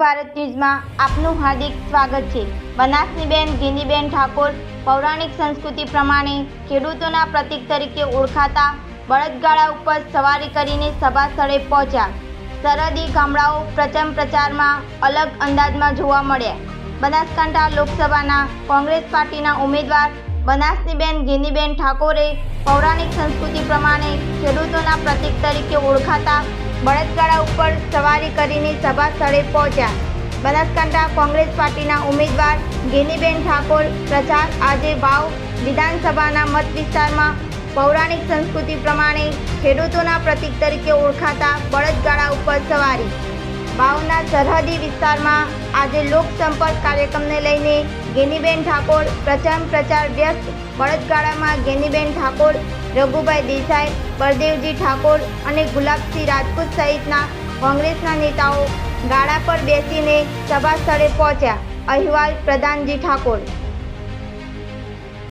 ભારત ન્યૂઝમાં આપનું હાર્દિક સ્વાગત છે। બનાસનીબેન ગેનીબેન ઠાકોર પૌરાણિક સંસ્કૃતિ પ્રમાણે ખેડૂતોના પ્રતીક તરીકે ઓળખાતા બળદગાડા ઉપર સવારી કરીને સભા સ્થળે પહોંચ્યા। સરહદી ગામડાઓ પ્રચંડ પ્રચારમાં અલગ અંદાજમાં જોવા મળ્યા। બનાસકાંઠા લોકસભાના કોંગ્રેસ પાર્ટીના ઉમેદવાર બનાસનીબેન ગેનીબેન ઠાકોરે પૌરાણિક સંસ્કૃતિ પ્રમાણે ખેડૂતોના પ્રતીક તરીકે ઓળખાતા બળદગાડા ઉપર સવારી કરીને સભા સ્થળે પહોંચ્યા। બનાસકાંઠા કોંગ્રેસ પાર્ટીના ઉમેદવાર ગેનીબેન ઠાકોર પ્રચાર આજે વાવ વિધાનસભાના મત વિસ્તારમાં પૌરાણિક સંસ્કૃતિ પ્રમાણે ખેડૂતોના પ્રતીક તરીકે ઓળખાતા બળદગાડા ઉપર સવારી। વાવના સરહદી વિસ્તારમાં આજે લોકસંપર્ક કાર્યક્રમને લઈને ગેનીબેન ઠાકોર પ્રચંડ પ્રચાર વ્યસ્ત। બળદગાડામાં ગેનીબેન ઠાકોર, રઘુભાઈ દેસાઈ, બળદેવજી ઠાકોર અને ગુલાબસિંહ રાજપૂત સહિતના કોંગ્રેસના નેતાઓ ગાડા પર બેસીને સભા સ્થળે પહોંચ્યા। અહેવાલ પ્રધાનજી ઠાકોર।